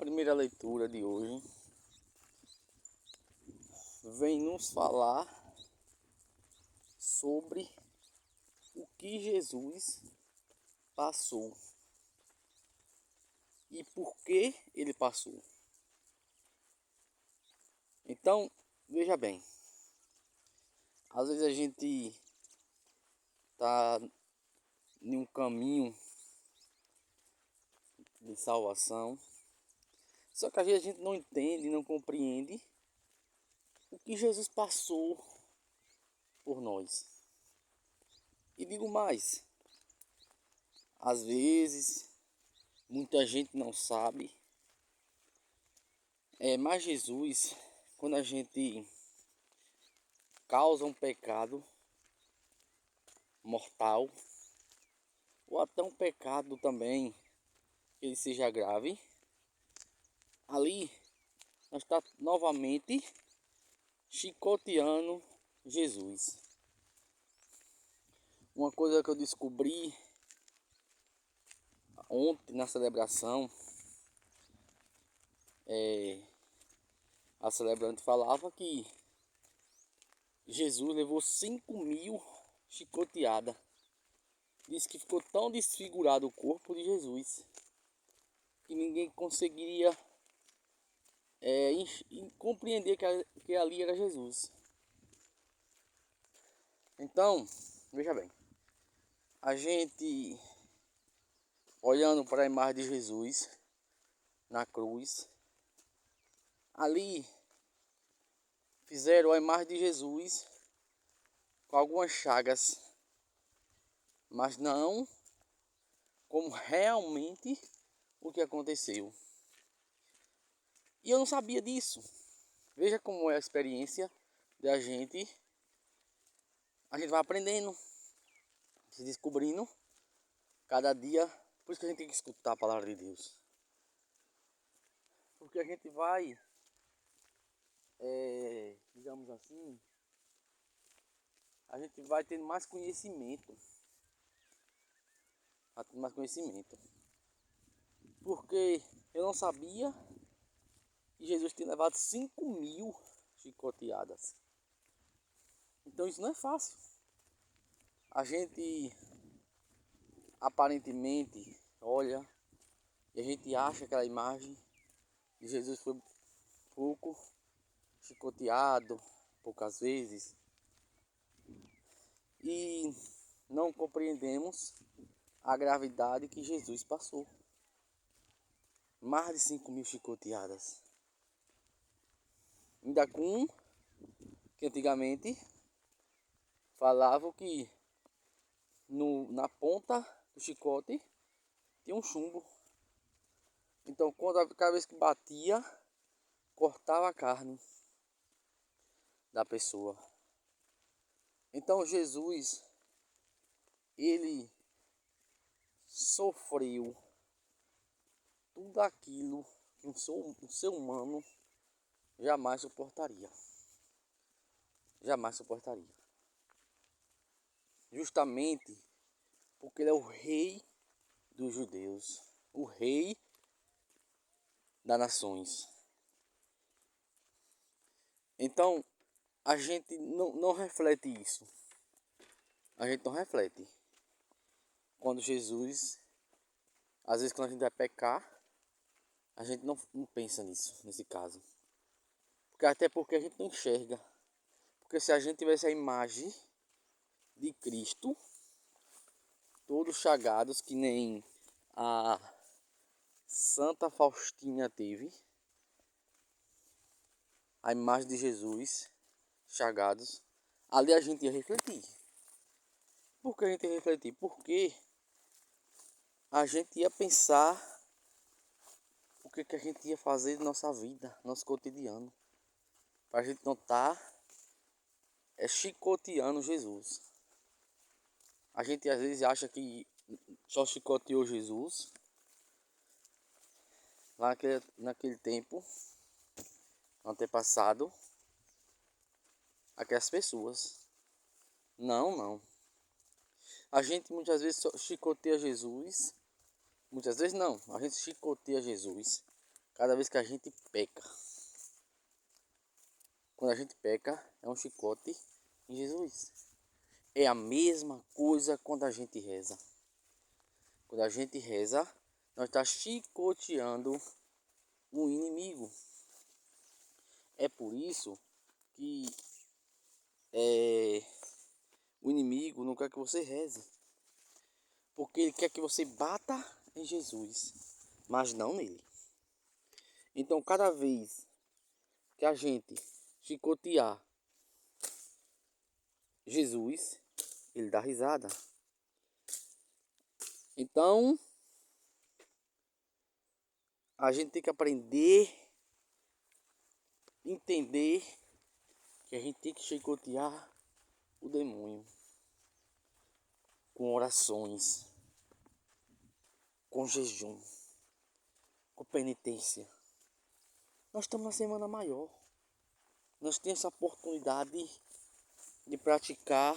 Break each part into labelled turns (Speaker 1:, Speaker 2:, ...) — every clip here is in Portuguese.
Speaker 1: primeira leitura de hoje vem nos falar sobre o que Jesus passou e por que ele passou. Então, veja bem, às vezes a gente está em um caminho de salvação, só que às vezes a gente não entende, não compreende o que Jesus passou por nós. E digo mais, às vezes muita gente não sabe, mas Jesus, quando a gente causa um pecado mortal, ou até um pecado também que ele seja grave, ali nós está novamente chicoteando Jesus. Uma coisa que eu descobri ontem na celebração, a celebrante falava que Jesus levou 5.000 chicoteadas. Disse que ficou tão desfigurado o corpo de Jesus que ninguém conseguiria compreender que ali era Jesus. Então, veja bem, a gente olhando para a imagem de Jesus na cruz, ali fizeram a imagem de Jesus com algumas chagas, mas não como realmente o que aconteceu. E eu não sabia disso. Veja como é a experiência da gente. A gente vai aprendendo, se descobrindo cada dia. Por isso que a gente tem que escutar a palavra de Deus. Porque a gente vai, digamos assim, a gente vai tendo mais conhecimento. Porque eu não sabia que Jesus tinha levado 5.000 chicoteadas. Então isso não é fácil. A gente aparentemente olha e a gente acha que aquela imagem de Jesus foi pouco chicoteado, poucas vezes, e não compreendemos a gravidade que Jesus passou. Mais de 5.000 chicoteadas. Ainda com que antigamente falavam que na ponta do chicote tinha um chumbo. Então cada vez que batia, cortava a carne da pessoa. Então Jesus, ele sofreu tudo aquilo que um ser humano jamais suportaria. Jamais suportaria. Justamente porque ele é o rei dos judeus, o rei das nações. Então a gente não reflete isso. A gente não reflete. Quando Jesus, às vezes quando a gente vai pecar, a gente não pensa nisso, nesse caso. Até porque a gente não enxerga. Porque se a gente tivesse a imagem de Cristo, todos chagados, que nem a Santa Faustina teve, a imagem de Jesus chagados, ali a gente ia refletir. Por que a gente ia refletir? Porque a gente ia pensar o que a gente ia fazer na nossa vida, nosso cotidiano, para a gente não estar chicoteando Jesus. A gente às vezes acha que só chicoteou Jesus lá naquele tempo antepassado, aquelas pessoas. Não. A gente muitas vezes só chicoteia Jesus. Muitas vezes não. A gente chicoteia Jesus cada vez que a gente peca. Quando a gente peca, é um chicote em Jesus. É a mesma coisa quando a gente reza. Quando a gente reza, nós está chicoteando o inimigo. É por isso que o inimigo não quer que você reze. Porque ele quer que você bata em Jesus, mas não nele. Então, cada vez que a gente chicotear Jesus, ele dá risada. Então, a gente tem que aprender, entender que a gente tem que chicotear o demônio com orações, com jejum, com penitência. Nós estamos na semana maior. Nós temos essa oportunidade de praticar,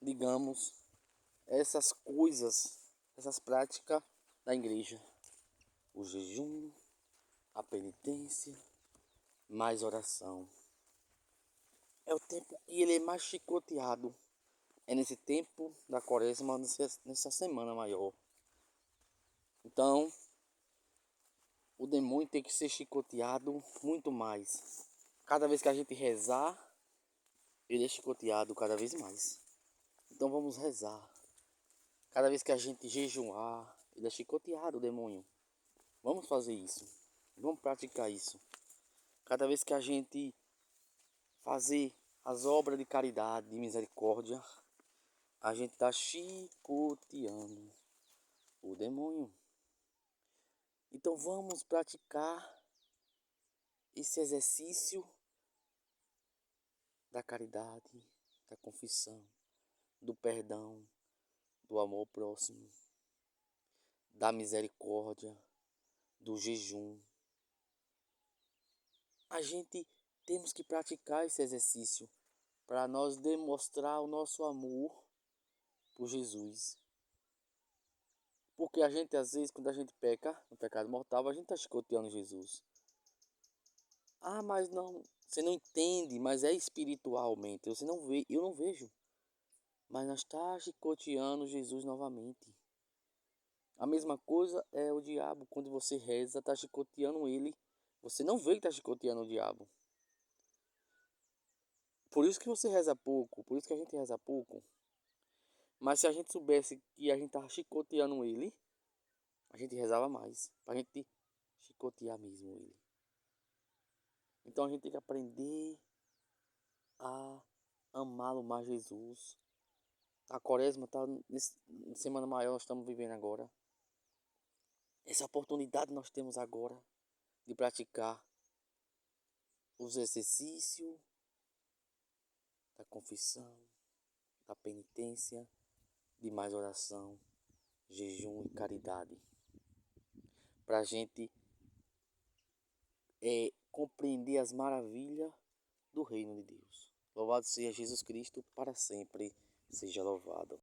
Speaker 1: digamos, essas coisas, essas práticas da igreja. O jejum, a penitência, mais oração. É o tempo e ele é mais chicoteado. É nesse tempo da quaresma, nessa semana maior. Então, o demônio tem que ser chicoteado muito mais. Cada vez que a gente rezar, ele é chicoteado cada vez mais. Então vamos rezar. Cada vez que a gente jejuar, ele é chicoteado, o demônio. Vamos fazer isso. Vamos praticar isso. Cada vez que a gente fazer as obras de caridade, de misericórdia, a gente está chicoteando o demônio. Então vamos praticar esse exercício da caridade, da confissão, do perdão, do amor ao próximo, da misericórdia, do jejum. A gente temos que praticar esse exercício para nós demonstrar o nosso amor por Jesus. Porque a gente, às vezes, quando a gente peca, no pecado mortal, a gente está chicoteando Jesus. Ah, mas não, você não entende, mas é espiritualmente. Você não vê, eu não vejo. Mas nós está chicoteando Jesus novamente. A mesma coisa é o diabo. Quando você reza, está chicoteando ele. Você não vê que está chicoteando o diabo. Por isso que você reza pouco. Por isso que a gente reza pouco. Mas se a gente soubesse que a gente estava chicoteando ele, a gente rezava mais. Para a gente chicotear mesmo ele. Então a gente tem que aprender a amá-lo mais Jesus. A quaresma está na semana maior, nós estamos vivendo agora. Essa oportunidade nós temos agora de praticar os exercícios da confissão, da penitência, de mais oração, jejum e caridade. Para a gente compreender as maravilhas do reino de Deus. Louvado seja Jesus Cristo, para sempre seja louvado.